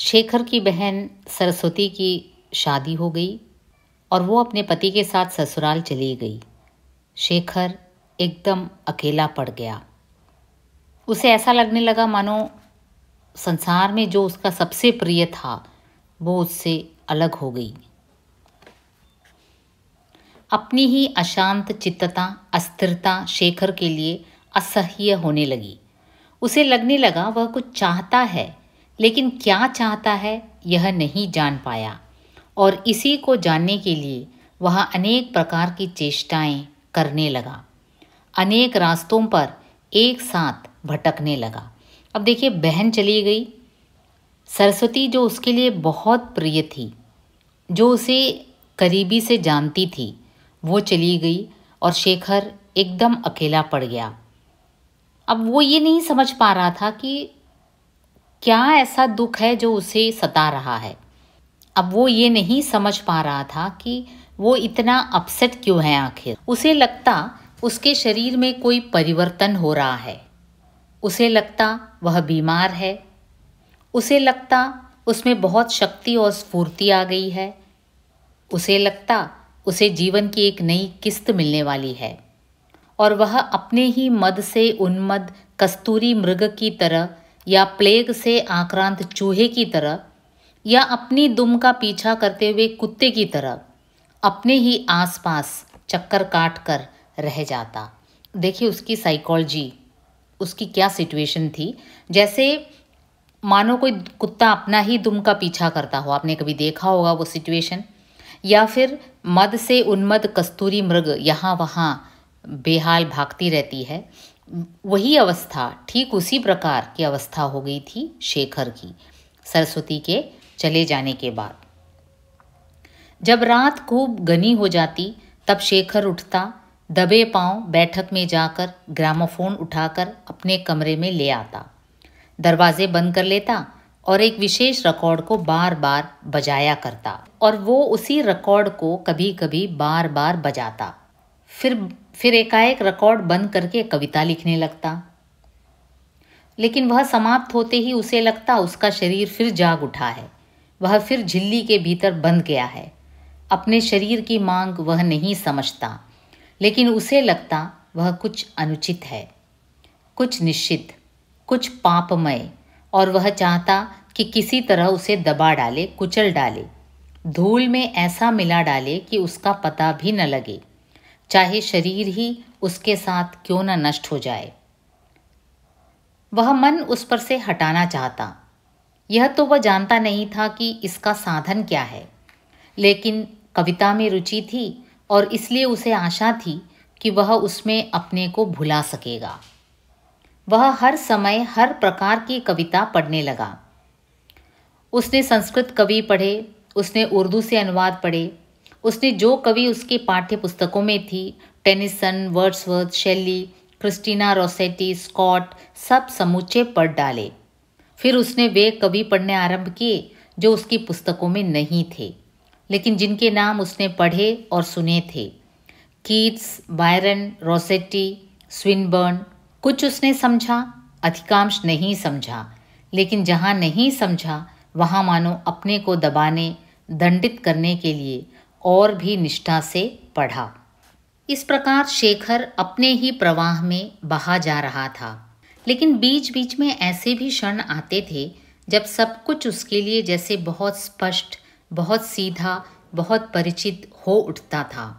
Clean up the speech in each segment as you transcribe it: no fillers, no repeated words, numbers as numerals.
शेखर की बहन सरस्वती की शादी हो गई और वो अपने पति के साथ ससुराल चली गई। शेखर एकदम अकेला पड़ गया। उसे ऐसा लगने लगा मानो संसार में जो उसका सबसे प्रिय था वो उससे अलग हो गई। अपनी ही अशांत चित्तता, अस्थिरता शेखर के लिए असह्य होने लगी। उसे लगने लगा वह कुछ चाहता है, लेकिन क्या चाहता है यह नहीं जान पाया और इसी को जानने के लिए वह अनेक प्रकार की चेष्टाएं करने लगा। अनेक रास्तों पर एक साथ भटकने लगा। अब देखिए, बहन चली गई। सरस्वती जो उसके लिए बहुत प्रिय थी, जो उसे करीबी से जानती थी, वो चली गई और शेखर एकदम अकेला पड़ गया। अब वो ये नहीं समझ पा रहा था कि क्या ऐसा दुख है जो उसे सता रहा है। अब वो ये नहीं समझ पा रहा था कि वो इतना अपसेट क्यों है। आखिर उसे लगता उसके शरीर में कोई परिवर्तन हो रहा है। उसे लगता वह बीमार है। उसे लगता उसमें बहुत शक्ति और स्फूर्ति आ गई है। उसे लगता उसे जीवन की एक नई किस्त मिलने वाली है और वह अपने ही मद से उन्मद कस्तूरी मृग की तरह या प्लेग से आक्रांत चूहे की तरह या अपनी दुम का पीछा करते हुए कुत्ते की तरह अपने ही आसपास चक्कर काट कर रह जाता। देखिए उसकी साइकोलॉजी, उसकी क्या सिचुएशन थी। जैसे मानो कोई कुत्ता अपना ही दुम का पीछा करता हो। आपने कभी देखा होगा वो सिचुएशन। या फिर मद से उन्मद कस्तूरी मृग यहाँ वहाँ बेहाल भागती रहती है। वही अवस्था, ठीक उसी प्रकार की अवस्था हो गई थी शेखर की सरस्वती के चले जाने के बाद। जब रात खूब घनी हो जाती तब शेखर उठता, दबे पांव बैठक में जाकर ग्रामोफोन उठाकर अपने कमरे में ले आता, दरवाजे बंद कर लेता और एक विशेष रिकॉर्ड को बार बार बजाया करता और वो उसी रिकॉर्ड को कभी कभी बार बार बजाता। फिर एकाएक रिकॉर्ड बंद करके कविता लिखने लगता। लेकिन वह समाप्त होते ही उसे लगता उसका शरीर फिर जाग उठा है। वह फिर झिल्ली के भीतर बंध गया है। अपने शरीर की मांग वह नहीं समझता, लेकिन उसे लगता वह कुछ अनुचित है, कुछ निश्चित, कुछ पापमय, और वह चाहता कि किसी तरह उसे दबा डाले, कुचल डाले, धूल में ऐसा मिला डाले कि उसका पता भी न लगे, चाहे शरीर ही उसके साथ क्यों न नष्ट हो जाए। वह मन उस पर से हटाना चाहता। यह तो वह जानता नहीं था कि इसका साधन क्या है, लेकिन कविता में रुचि थी और इसलिए उसे आशा थी कि वह उसमें अपने को भुला सकेगा। वह हर समय हर प्रकार की कविता पढ़ने लगा। उसने संस्कृत कवि पढ़े, उसने उर्दू से अनुवाद पढ़े, उसने जो कवि उसकी पाठ्य पुस्तकों में थी, टेनिसन, वर्ड्सवर्थ, शेली, क्रिस्टीना रोसेटी, स्कॉट, सब समूचे पढ़ डाले। फिर उसने वे कवि पढ़ने आरंभ किए जो उसकी पुस्तकों में नहीं थे, लेकिन जिनके नाम उसने पढ़े और सुने थे। Keats, Byron, Rossetti, Swinburne. कुछ उसने समझा, अधिकांश नहीं समझा, लेकिन जहाँ नहीं समझा वहाँ मानो अपने को दबाने, दंडित करने के लिए और भी निष्ठा से पढ़ा। इस प्रकार शेखर अपने ही प्रवाह में बहा जा रहा था, लेकिन बीच बीच में ऐसे भी क्षण आते थे जब सब कुछ उसके लिए जैसे बहुत स्पष्ट, बहुत सीधा, बहुत परिचित हो उठता था।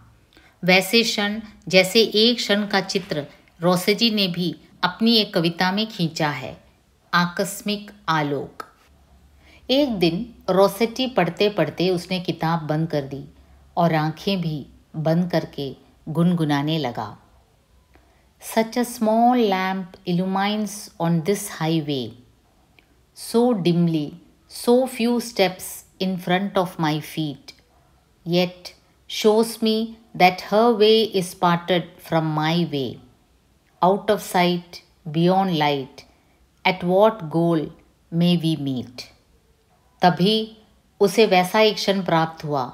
वैसे क्षण जैसे एक क्षण का चित्र रोसेटी ने भी अपनी एक कविता में खींचा है, आकस्मिक आलोक। एक दिन रोसेटी पढ़ते पढ़ते उसने किताब बंद कर दी और आंखें भी बंद करके गुनगुनाने लगा। Such a small lamp illumines on this highway, so dimly, so few steps in front of my feet, yet shows me that her way is parted from my way, out of sight, beyond light, at what goal may we meet। तभी उसे वैसा एक क्षण प्राप्त हुआ।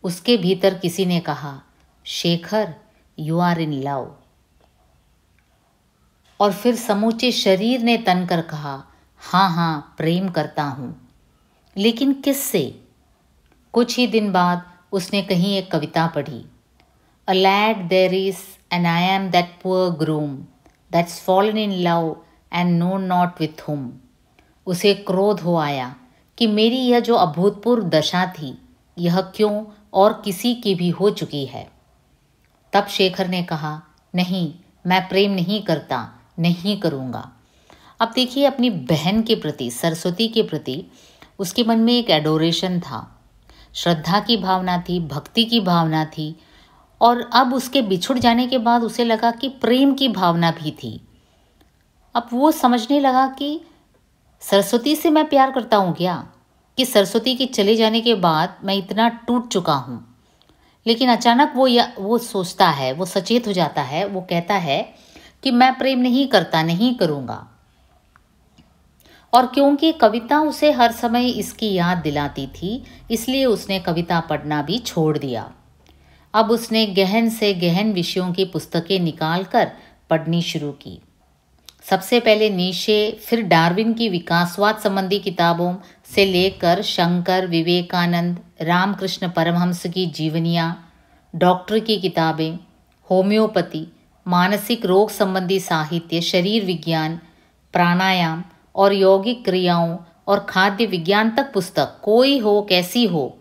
उसके भीतर किसी ने कहा, Shekhar, you are in love. और फिर समूचे शरीर ने तन कर कहा, हाँ हाँ, प्रेम करता हूँ। लेकिन किससे? कुछ ही दिन बाद उसने कहीं एक कविता पढ़ी, A lad there is, and I am that poor groom that's fallen in love and know not with whom. उसे क्रोध हो आया कि मेरी यह जो अभूतपूर्व दशा थी, यह क्यों और किसी की भी हो चुकी है। तब शेखर ने कहा, नहीं, मैं प्रेम नहीं करता, नहीं करूँगा। अब देखिए, अपनी बहन के प्रति, सरस्वती के प्रति उसके मन में एक एडोरेशन था, श्रद्धा की भावना थी, भक्ति की भावना थी, और अब उसके बिछुड़ जाने के बाद उसे लगा कि प्रेम की भावना भी थी। अब वो समझने लगा कि सरस्वती से मैं प्यार करता हूँ क्या, कि सरस्वती के चले जाने के बाद मैं इतना टूट चुका हूँ। लेकिन अचानक वो सोचता है, वो सचेत हो जाता है, वो कहता है कि मैं प्रेम नहीं करता, नहीं करूँगा। और क्योंकि कविता उसे हर समय इसकी याद दिलाती थी, इसलिए उसने कविता पढ़ना भी छोड़ दिया। अब उसने गहन से गहन विषयों की पुस्तकें निकालकर पढ़नी शुरू की। सबसे पहले नीशे, फिर डार्विन की विकासवाद संबंधी किताबों से लेकर शंकर, विवेकानंद, रामकृष्ण परमहंस की जीवनियाँ, डॉक्टर की किताबें, होम्योपैथी, मानसिक रोग संबंधी साहित्य, शरीर विज्ञान, प्राणायाम और यौगिक क्रियाओं और खाद्य विज्ञान तक पुस्तक, कोई हो कैसी हो,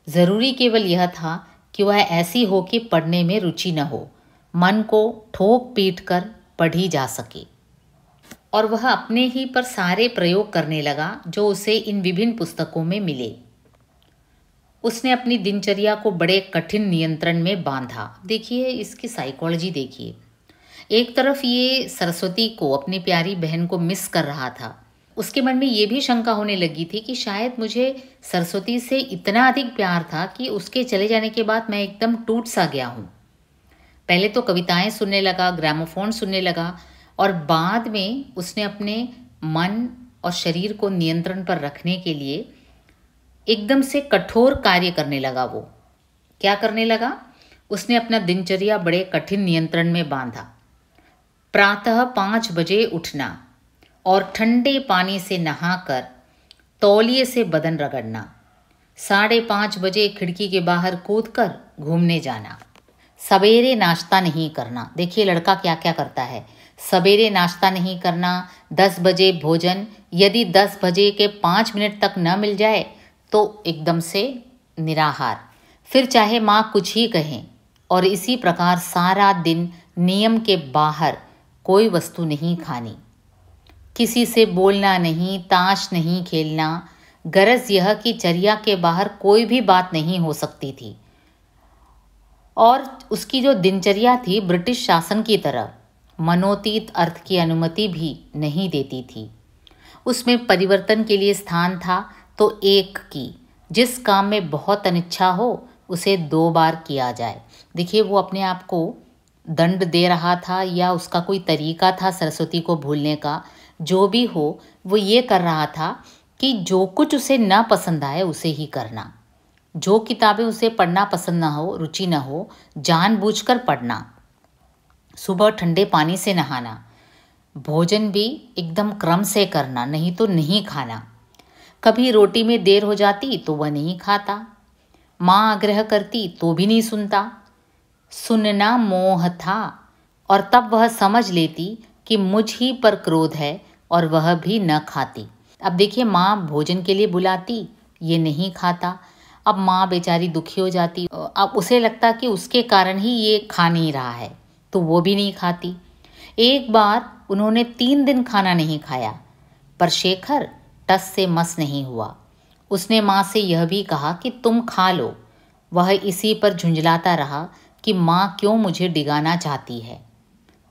ज़रूरी केवल यह था कि वह ऐसी हो कि पढ़ने में रुचि न हो, मन को ठोक पीट कर पढ़ी जा सके। और वह अपने ही पर सारे प्रयोग करने लगा जो उसे इन विभिन्न पुस्तकों में मिले। उसने अपनी दिनचर्या को बड़े कठिन नियंत्रण में बांधा। देखिए, इसकी साइकोलॉजी देखिए। एक तरफ ये सरस्वती को, अपनी प्यारी बहन को मिस कर रहा था। उसके मन में ये भी शंका होने लगी थी कि शायद मुझे सरस्वती से इतना अधिक प्यार था कि उसके चले जाने के बाद मैं एकदम टूट सा गया हूँ। पहले तो कविताएं सुनने लगा, ग्रामोफोन सुनने लगा, और बाद में उसने अपने मन और शरीर को नियंत्रण पर रखने के लिए एकदम से कठोर कार्य करने लगा। वो क्या करने लगा? उसने अपना दिनचर्या बड़े कठिन नियंत्रण में बांधा। प्रातः 5 बजे उठना और ठंडे पानी से नहाकर तौलिए से बदन रगड़ना, 5:30 बजे खिड़की के बाहर कूदकर घूमने जाना, सवेरे नाश्ता नहीं करना। देखिए लड़का क्या क्या करता है। सवेरे नाश्ता नहीं करना, 10 बजे भोजन, यदि 10 बजे के 5 मिनट तक न मिल जाए तो एकदम से निराहार, फिर चाहे माँ कुछ ही कहें, और इसी प्रकार सारा दिन नियम के बाहर कोई वस्तु नहीं खानी, किसी से बोलना नहीं, ताश नहीं खेलना। गरज यह कि चर्या के बाहर कोई भी बात नहीं हो सकती थी। और उसकी जो दिनचर्या थी ब्रिटिश शासन की तरह मनोतीत अर्थ की अनुमति भी नहीं देती थी। उसमें परिवर्तन के लिए स्थान था तो एक की, जिस काम में बहुत अनिच्छा हो उसे 2 बार किया जाए। देखिए, वो अपने आप को दंड दे रहा था या उसका कोई तरीका था सरस्वती को भूलने का। जो भी हो, वो ये कर रहा था कि जो कुछ उसे ना पसंद आए उसे ही करना। जो किताबें उसे पढ़ना पसंद ना हो, रुचि ना हो, जानबूझकर पढ़ना। सुबह ठंडे पानी से नहाना, भोजन भी एकदम क्रम से करना, नहीं तो नहीं खाना। कभी रोटी में देर हो जाती तो वह नहीं खाता, माँ आग्रह करती तो भी नहीं सुनता। सुनना मोह था, और तब वह समझ लेती कि मुझ ही पर क्रोध है और वह भी न खाती। अब देखिए, माँ भोजन के लिए बुलाती, ये नहीं खाता। अब माँ बेचारी दुखी हो जाती। अब उसे लगता कि उसके कारण ही ये खा नहीं रहा है, तो वो भी नहीं खाती। एक बार उन्होंने 3 दिन खाना नहीं खाया, पर शेखर टस से मस नहीं हुआ। उसने माँ से यह भी कहा कि तुम खा लो। वह इसी पर झुंझलाता रहा कि माँ क्यों मुझे डिगाना चाहती है।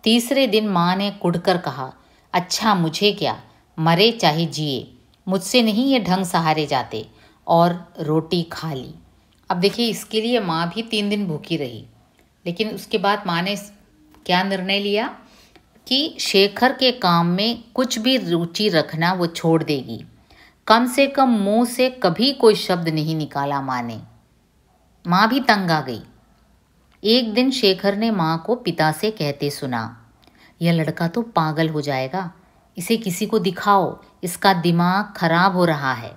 तीसरे दिन माँ ने कुढ़कर कहा, अच्छा मुझे क्या, मरे चाहे जिए, मुझसे नहीं ये ढंग सहारे जाते, और रोटी खा ली। अब देखिए, इसके लिए माँ भी 3 दिन भूखी रही। लेकिन उसके बाद माँ ने क्या निर्णय लिया कि शेखर के काम में कुछ भी रुचि रखना वो छोड़ देगी। कम से कम मुंह से कभी कोई शब्द नहीं निकाला माँ ने। माँ भी तंग आ गई। एक दिन शेखर ने माँ को पिता से कहते सुना, यह लड़का तो पागल हो जाएगा, इसे किसी को दिखाओ, इसका दिमाग खराब हो रहा है।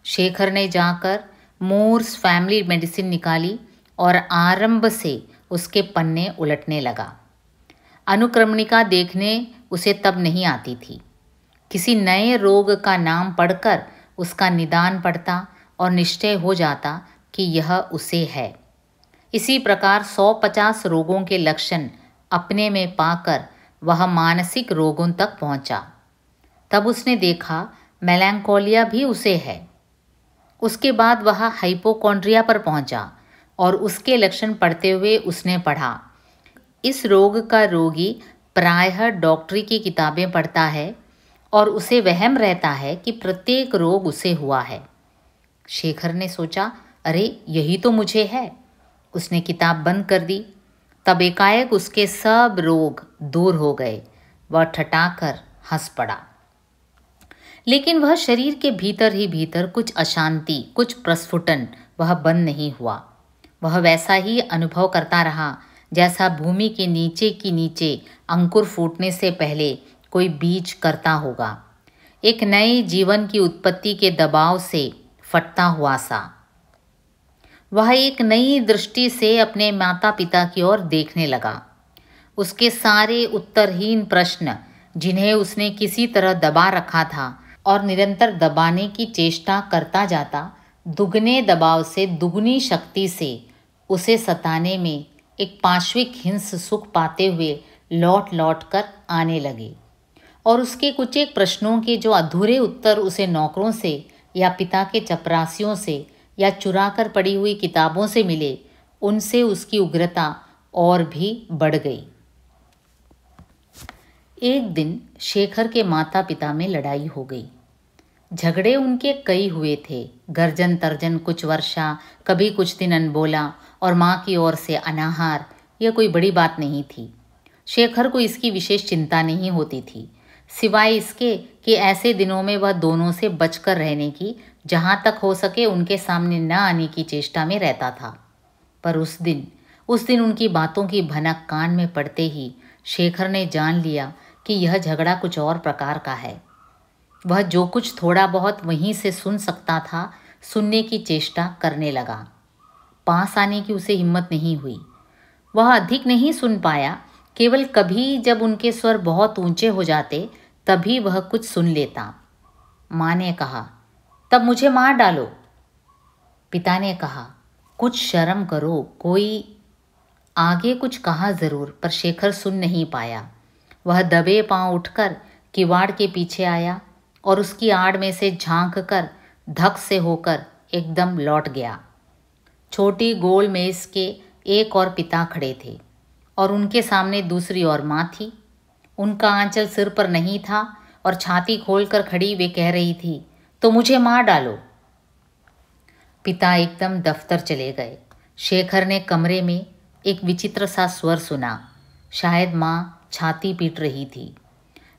शेखर ने जाकर मूर्स फैमिली मेडिसिन निकाली और आरंभ से उसके पन्ने उलटने लगा। अनुक्रमणिका देखने उसे तब नहीं आती थी। किसी नए रोग का नाम पढ़कर उसका निदान पड़ता और निश्चय हो जाता कि यह उसे है। इसी प्रकार 150 रोगों के लक्षण अपने में पाकर वह मानसिक रोगों तक पहुंचा। तब उसने देखा मेलांकोलिया भी उसे है। उसके बाद वह हाइपोकॉन्ड्रिया पर पहुंचा और उसके लक्षण पढ़ते हुए उसने पढ़ा, इस रोग का रोगी प्रायः डॉक्टरी की किताबें पढ़ता है और उसे वहम रहता है कि प्रत्येक रोग उसे हुआ है। शेखर ने सोचा, अरे यही तो मुझे है। उसने किताब बंद कर दी। तब एकाएक उसके सब रोग दूर हो गए। वह ठठाकर हंस पड़ा। लेकिन वह शरीर के भीतर ही भीतर कुछ अशांति, कुछ प्रस्फुटन वह बंद नहीं हुआ। वह वैसा ही अनुभव करता रहा जैसा भूमि के नीचे की नीचे अंकुर फूटने से पहले कोई बीज करता होगा, एक नए जीवन की उत्पत्ति के दबाव से फटता हुआ सा। वह एक नई दृष्टि से अपने माता पिता की ओर देखने लगा। उसके सारे उत्तरहीन प्रश्न, जिन्हें उसने किसी तरह दबा रखा था और निरंतर दबाने की चेष्टा करता जाता, दुगने दबाव से दुगनी शक्ति से उसे सताने में एक पाश्विक हिंस सुख पाते हुए लौट लौट कर आने लगे। और उसके कुछ एक प्रश्नों के जो अधूरे उत्तर उसे नौकरों से या पिता के चपरासियों से या चुरा कर पड़ी हुई किताबों से मिले, उनसे उसकी उग्रता और भी बढ़ गई। एक दिन शेखर के माता पिता में लड़ाई हो गई। झगड़े उनके कई हुए थे। गर्जन तर्जन, कुछ वर्षा, कभी कुछ दिन अनबोला और माँ की ओर से अनाहार। यह कोई बड़ी बात नहीं थी। शेखर को इसकी विशेष चिंता नहीं होती थी, सिवाय इसके कि ऐसे दिनों में वह दोनों से बचकर रहने की, जहाँ तक हो सके उनके सामने न आने की चेष्टा में रहता था। पर उस दिन उनकी बातों की भनक कान में पड़ते ही शेखर ने जान लिया कि यह झगड़ा कुछ और प्रकार का है। वह जो कुछ थोड़ा बहुत वहीं से सुन सकता था, सुनने की चेष्टा करने लगा। पास आने की उसे हिम्मत नहीं हुई। वह अधिक नहीं सुन पाया, केवल कभी जब उनके स्वर बहुत ऊंचे हो जाते तभी वह कुछ सुन लेता। माँ ने कहा, तब मुझे मार डालो। पिता ने कहा, कुछ शर्म करो। कोई आगे कुछ कहा जरूर, पर शेखर सुन नहीं पाया। वह दबे पांव उठकर किवाड़ के पीछे आया और उसकी आड़ में से झांक कर धक से होकर एकदम लौट गया। छोटी गोल मेज के एक और पिता खड़े थे और उनके सामने दूसरी और माँ थी। उनका आंचल सिर पर नहीं था और छाती खोलकर खड़ी वे कह रही थी, तो मुझे मार डालो। पिता एकदम दफ्तर चले गए। शेखर ने कमरे में एक विचित्र सा स्वर सुना। शायद माँ छाती पीट रही थी।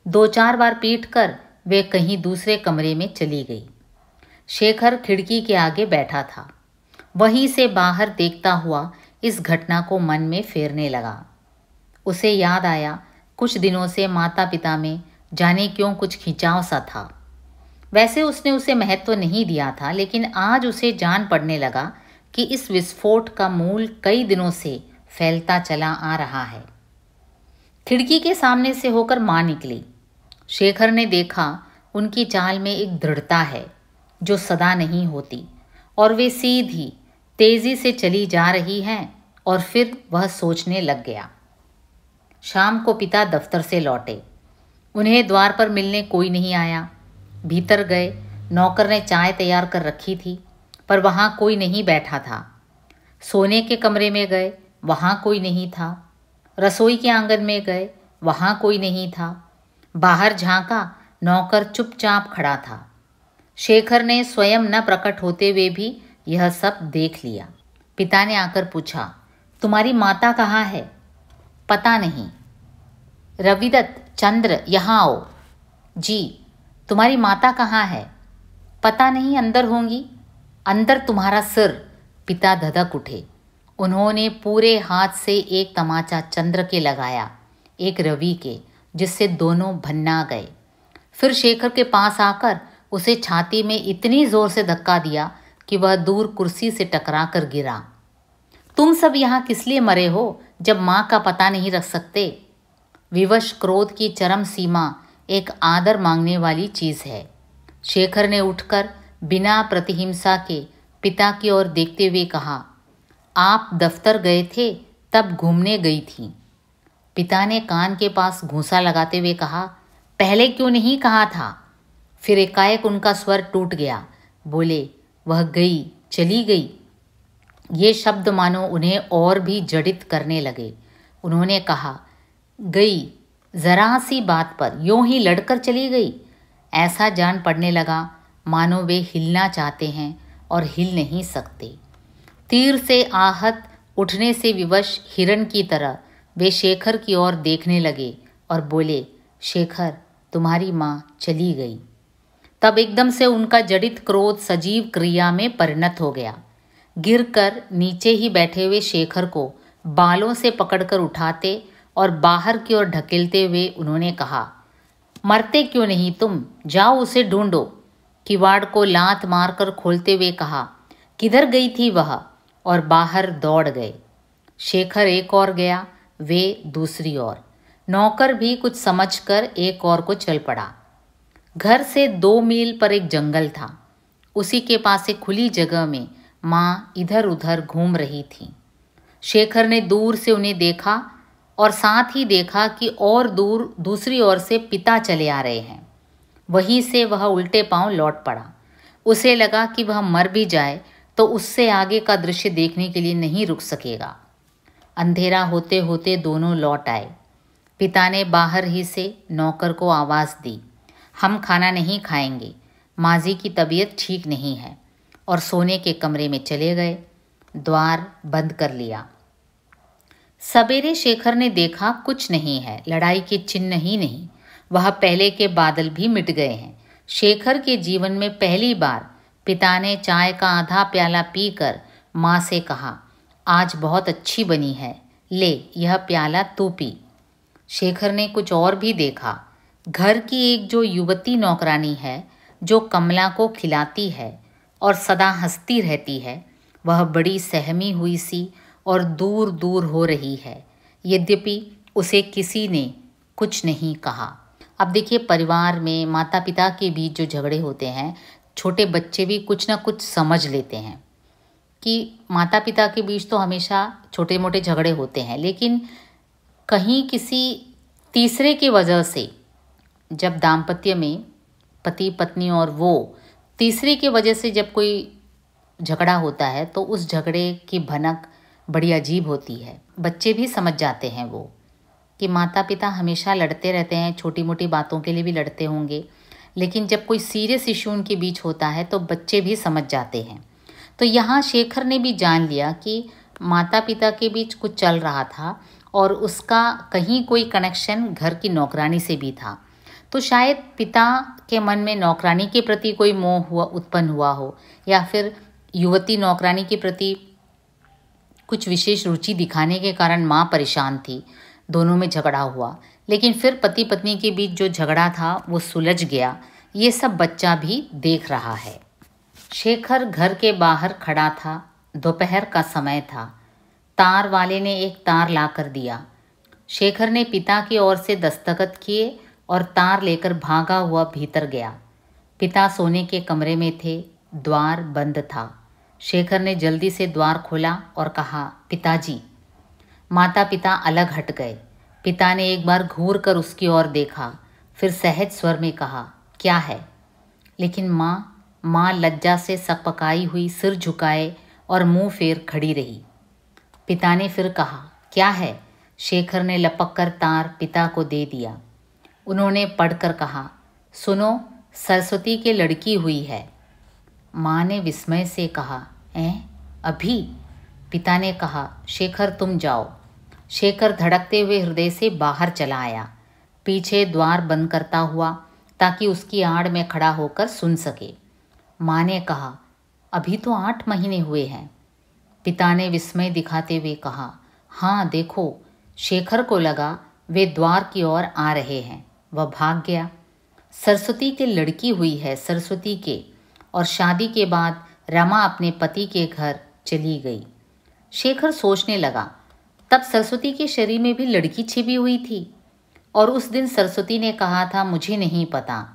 2-4 बार पीट कर वे कहीं दूसरे कमरे में चली गई। शेखर खिड़की के आगे बैठा था। वहीं से बाहर देखता हुआ इस घटना को मन में फेरने लगा। उसे याद आया, कुछ दिनों से माता पिता में जाने क्यों कुछ खिंचाव सा था। वैसे उसने उसे महत्व नहीं दिया था, लेकिन आज उसे जान पड़ने लगा कि इस विस्फोट का मूल कई दिनों से फैलता चला आ रहा है। खिड़की के सामने से होकर माँ निकली। शेखर ने देखा उनकी चाल में एक दृढ़ता है जो सदा नहीं होती, और वे सीधी तेजी से चली जा रही हैं। और फिर वह सोचने लग गया। शाम को पिता दफ्तर से लौटे। उन्हें द्वार पर मिलने कोई नहीं आया। भीतर गए। नौकर ने चाय तैयार कर रखी थी, पर वहाँ कोई नहीं बैठा था। सोने के कमरे में गए, वहाँ कोई नहीं था। रसोई के आंगन में गए, वहाँ कोई नहीं था। बाहर झांका, नौकर चुपचाप खड़ा था। शेखर ने स्वयं न प्रकट होते हुए भी यह सब देख लिया। पिता ने आकर पूछा, तुम्हारी माता कहाँ है? पता नहीं। रविदत्त, चंद्र, यहाँ आओ। जी। तुम्हारी माता कहाँ है? पता नहीं, अंदर होंगी। अंदर तुम्हारा सिर। पिता धधक उठे। उन्होंने पूरे हाथ से एक तमाचा चंद्र के लगाया, एक रवि के, जिससे दोनों भन्ना गए। फिर शेखर के पास आकर उसे छाती में इतनी जोर से धक्का दिया कि वह दूर कुर्सी से टकरा कर गिरा। तुम सब यहाँ किस लिए मरे हो जब माँ का पता नहीं रख सकते? विवश क्रोध की चरम सीमा एक आदर मांगने वाली चीज़ है। शेखर ने उठकर बिना प्रतिहिंसा के पिता की ओर देखते हुए कहा, आप दफ्तर गए थे तब घूमने गई थी। पिता ने कान के पास घूंसा लगाते हुए कहा, पहले क्यों नहीं कहा था? फिर एकाएक उनका स्वर टूट गया। बोले, वह गई, चली गई। ये शब्द मानो उन्हें और भी जड़ित करने लगे। उन्होंने कहा, गई, जरा सी बात पर यूं ही लड़कर चली गई। ऐसा जान पड़ने लगा मानो वे हिलना चाहते हैं और हिल नहीं सकते। तीर से आहत उठने से विवश हिरण की तरह वे शेखर की ओर देखने लगे और बोले, शेखर, तुम्हारी माँ चली गई। तब एकदम से उनका जड़ित क्रोध सजीव क्रिया में परिणत हो गया। गिरकर नीचे ही बैठे हुए शेखर को बालों से पकड़कर उठाते और बाहर की ओर ढकेलते हुए उन्होंने कहा, मरते क्यों नहीं तुम? जाओ उसे ढूंढो। किवाड़ को लात मारकर खोलते हुए कहा, किधर गई थी वह? और बाहर दौड़ गए। शेखर एक और गया, वे दूसरी ओर। नौकर भी कुछ समझकर एक और को चल पड़ा। घर से 2 मील पर एक जंगल था। उसी के पास एक खुली जगह में माँ इधर उधर घूम रही थी। शेखर ने दूर से उन्हें देखा और साथ ही देखा कि और दूर दूसरी ओर से पिता चले आ रहे हैं। वहीं से वह उल्टे पांव लौट पड़ा। उसे लगा कि वह मर भी जाए तो उससे आगे का दृश्य देखने के लिए नहीं रुक सकेगा। अंधेरा होते होते दोनों लौट आए। पिता ने बाहर ही से नौकर को आवाज़ दी, हम खाना नहीं खाएंगे, माजी की तबीयत ठीक नहीं है, और सोने के कमरे में चले गए। द्वार बंद कर लिया। सवेरे शेखर ने देखा कुछ नहीं है, लड़ाई के चिन्ह ही नहीं। वह पहले के बादल भी मिट गए हैं। शेखर के जीवन में पहली बार पिता ने चाय का आधा प्याला पीकर माँ से कहा, आज बहुत अच्छी बनी है, ले यह प्याला तू पी। शेखर ने कुछ और भी देखा। घर की एक जो युवती नौकरानी है, जो कमला को खिलाती है और सदा हंसती रहती है, वह बड़ी सहमी हुई सी और दूर दूर हो रही है। यद्यपि उसे किसी ने कुछ नहीं कहा। अब देखिए, परिवार में माता पिता के बीच जो झगड़े होते हैं, छोटे बच्चे भी कुछ ना कुछ समझ लेते हैं कि माता पिता के बीच तो हमेशा छोटे मोटे झगड़े होते हैं, लेकिन कहीं किसी तीसरे की वजह से, जब दाम्पत्य में पति पत्नी और वो तीसरे की वजह से जब कोई झगड़ा होता है तो उस झगड़े की भनक बड़ी अजीब होती है। बच्चे भी समझ जाते हैं वो कि माता पिता हमेशा लड़ते रहते हैं, छोटी मोटी बातों के लिए भी लड़ते होंगे, लेकिन जब कोई सीरियस इशू उनके बीच होता है तो बच्चे भी समझ जाते हैं। तो यहाँ शेखर ने भी जान लिया कि माता पिता के बीच कुछ चल रहा था और उसका कहीं कोई कनेक्शन घर की नौकरानी से भी था। तो शायद पिता के मन में नौकरानी के प्रति कोई मोह उत्पन्न हुआ हो, या फिर युवती नौकरानी के प्रति कुछ विशेष रुचि दिखाने के कारण माँ परेशान थी, दोनों में झगड़ा हुआ। लेकिन फिर पति पत्नी के बीच जो झगड़ा था वो सुलझ गया। ये सब बच्चा भी देख रहा है। शेखर घर के बाहर खड़ा था। दोपहर का समय था। तार वाले ने एक तार ला कर दिया। शेखर ने पिता की ओर से दस्तखत किए और तार लेकर भागा हुआ भीतर गया। पिता सोने के कमरे में थे। द्वार बंद था। शेखर ने जल्दी से द्वार खोला और कहा, पिताजी। माता पिता अलग हट गए। पिता ने एक बार घूर कर उसकी ओर देखा, फिर सहज स्वर में कहा, क्या है? लेकिन माँ लज्जा से सकपकाई हुई सिर झुकाए और मुंह फेर खड़ी रही। पिता ने फिर कहा, क्या है? शेखर ने लपक कर तार पिता को दे दिया। उन्होंने पढ़कर कहा, सुनो, सरस्वती के लड़की हुई है। माँ ने विस्मय से कहा, अभी? पिता ने कहा, शेखर तुम जाओ। शेखर धड़कते हुए हृदय से बाहर चला आया, पीछे द्वार बंद करता हुआ, ताकि उसकी आड़ में खड़ा होकर सुन सके। माँ ने कहा, अभी तो 8 महीने हुए हैं। पिता ने विस्मय दिखाते हुए कहा, हाँ देखो। शेखर को लगा वे द्वार की ओर आ रहे हैं। वह भाग गया। सरस्वती के लड़की हुई है, सरस्वती के। और शादी के बाद रमा अपने पति के घर चली गई। शेखर सोचने लगा, तब सरस्वती के शरीर में भी लड़की छिपी हुई थी। और उस दिन सरस्वती ने कहा था, मुझे नहीं पता।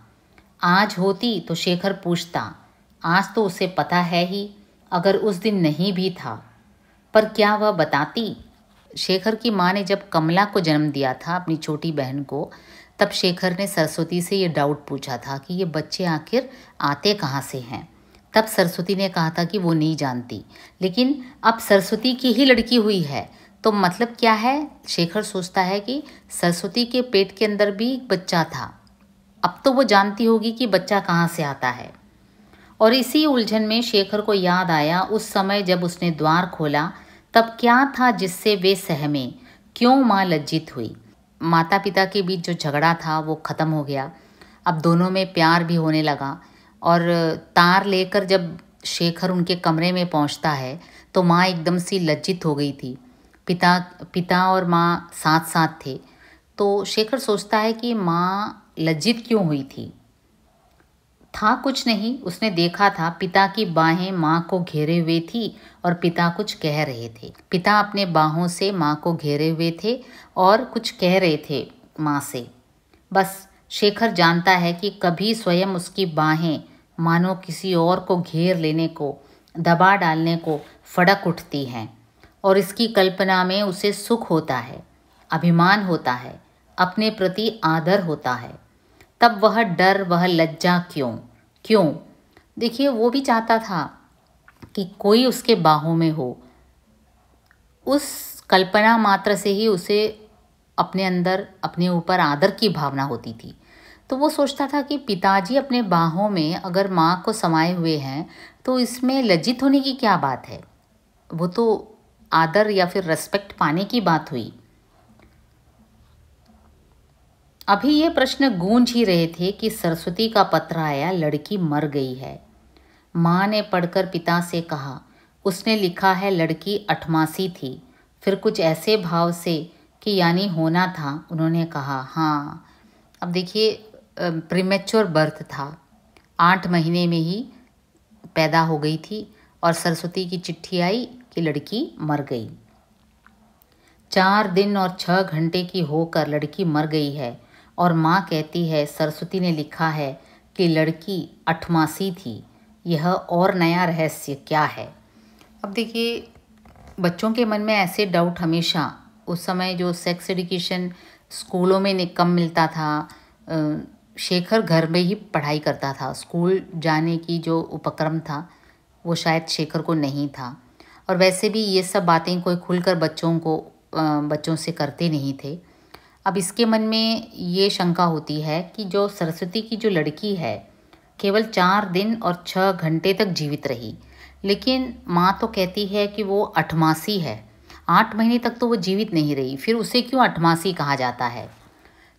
आज होती तो शेखर पूछता, आज तो उसे पता है ही, अगर उस दिन नहीं भी था। पर क्या वह बताती? शेखर की माँ ने जब कमला को जन्म दिया था, अपनी छोटी बहन को, तब शेखर ने सरस्वती से ये डाउट पूछा था कि ये बच्चे आखिर आते कहाँ से हैं। तब सरस्वती ने कहा था कि वो नहीं जानती, लेकिन अब सरस्वती की ही लड़की हुई है, तो मतलब क्या है? शेखर सोचता है कि सरस्वती के पेट के अंदर भी एक बच्चा था, अब तो वो जानती होगी कि बच्चा कहाँ से आता है। और इसी उलझन में शेखर को याद आया उस समय जब उसने द्वार खोला, तब क्या था जिससे वे सहमे, क्यों माँ लज्जित हुई। माता पिता के बीच जो झगड़ा था वो ख़त्म हो गया, अब दोनों में प्यार भी होने लगा। और तार लेकर जब शेखर उनके कमरे में पहुंचता है तो माँ एकदम सी लज्जित हो गई थी। पिता और माँ साथ साथ थे, तो शेखर सोचता है कि माँ लज्जित क्यों हुई थी। था कुछ नहीं, उसने देखा था पिता की बाहें माँ को घेरे हुए थी और पिता कुछ कह रहे थे। पिता अपने बाहों से माँ को घेरे हुए थे और कुछ कह रहे थे माँ से। बस शेखर जानता है कि कभी स्वयं उसकी बाहें मानो किसी और को घेर लेने को, दबा डालने को फड़क उठती हैं, और इसकी कल्पना में उसे सुख होता है, अभिमान होता है, अपने प्रति आदर होता है। तब वह डर, वह लज्जा क्यों? देखिए, वो भी चाहता था कि कोई उसके बाहों में हो। उस कल्पना मात्र से ही उसे अपने अंदर, अपने ऊपर आदर की भावना होती थी। तो वो सोचता था कि पिताजी अपने बाहों में अगर माँ को समाये हुए हैं तो इसमें लज्जित होने की क्या बात है। वो तो आदर या फिर रेस्पेक्ट पाने की बात हुई। अभी ये प्रश्न गूंज ही रहे थे कि सरस्वती का पत्र आया, लड़की मर गई है। माँ ने पढ़कर पिता से कहा, उसने लिखा है लड़की 8 मासी थी। फिर कुछ ऐसे भाव से कि यानी होना था, उन्होंने कहा हाँ। अब देखिए, प्रीमेच्योर बर्थ था, 8 महीने में ही पैदा हो गई थी और सरस्वती की चिट्ठी आई कि लड़की मर गई। 4 दिन और 6 घंटे की होकर लड़की मर गई है और माँ कहती है सरस्वती ने लिखा है कि लड़की 8 मासी थी। यह और नया रहस्य क्या है? अब देखिए, बच्चों के मन में ऐसे डाउट हमेशा, उस समय जो सेक्स एजुकेशन स्कूलों में कम मिलता था, शेखर घर में ही पढ़ाई करता था, स्कूल जाने की जो उपक्रम था वो शायद शेखर को नहीं था। और वैसे भी ये सब बातें कोई खुलकर बच्चों से करते नहीं थे। अब इसके मन में ये शंका होती है कि जो सरस्वती की जो लड़की है केवल 4 दिन और 6 घंटे तक जीवित रही, लेकिन माँ तो कहती है कि वो 8 मासी है। 8 महीने तक तो वो जीवित नहीं रही, फिर उसे क्यों 8 मासी कहा जाता है?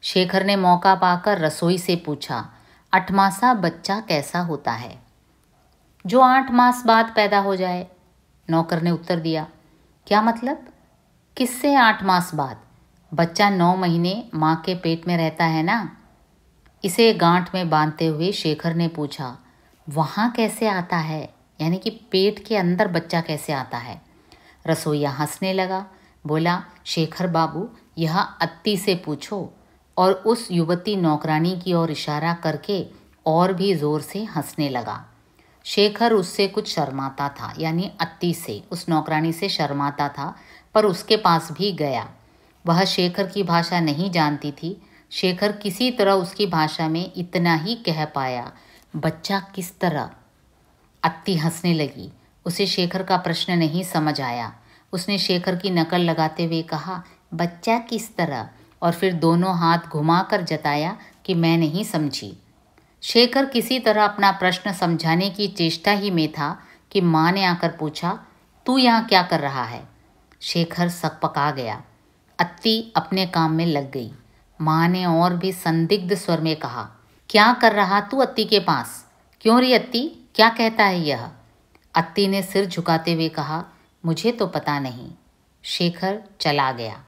शेखर ने मौका पाकर रसोई से पूछा, 8 मासा बच्चा कैसा होता है? जो 8 मास बाद पैदा हो जाए, नौकर ने उत्तर दिया। क्या मतलब? किससे 8 मास बाद? बच्चा 9 महीने माँ के पेट में रहता है ना। इसे गांठ में बांधते हुए शेखर ने पूछा, वहाँ कैसे आता है? यानी कि पेट के अंदर बच्चा कैसे आता है? रसोइया हंसने लगा, बोला, शेखर बाबू, यह अत्ती से पूछो। और उस युवती नौकरानी की ओर इशारा करके और भी ज़ोर से हंसने लगा। शेखर उससे कुछ शर्माता था, यानी अत्ती से, उस नौकरानी से शर्माता था, पर उसके पास भी गया। वह शेखर की भाषा नहीं जानती थी। शेखर किसी तरह उसकी भाषा में इतना ही कह पाया, बच्चा किस तरह? अत्ती हंसने लगी। उसे शेखर का प्रश्न नहीं समझ आया। उसने शेखर की नकल लगाते हुए कहा, बच्चा किस तरह? और फिर दोनों हाथ घुमाकर जताया कि मैं नहीं समझी। शेखर किसी तरह अपना प्रश्न समझाने की चेष्टा ही में था कि माँ ने आकर पूछा, तू यहाँ क्या कर रहा है? शेखर सकपका गया। अत्ती अपने काम में लग गई। माँ ने और भी संदिग्ध स्वर में कहा, क्या कर रहा तू अत्ती के पास? क्यों रे अत्ती, क्या कहता है यह? अत्ती ने सिर झुकाते हुए कहा, मुझे तो पता नहीं। शेखर चला गया।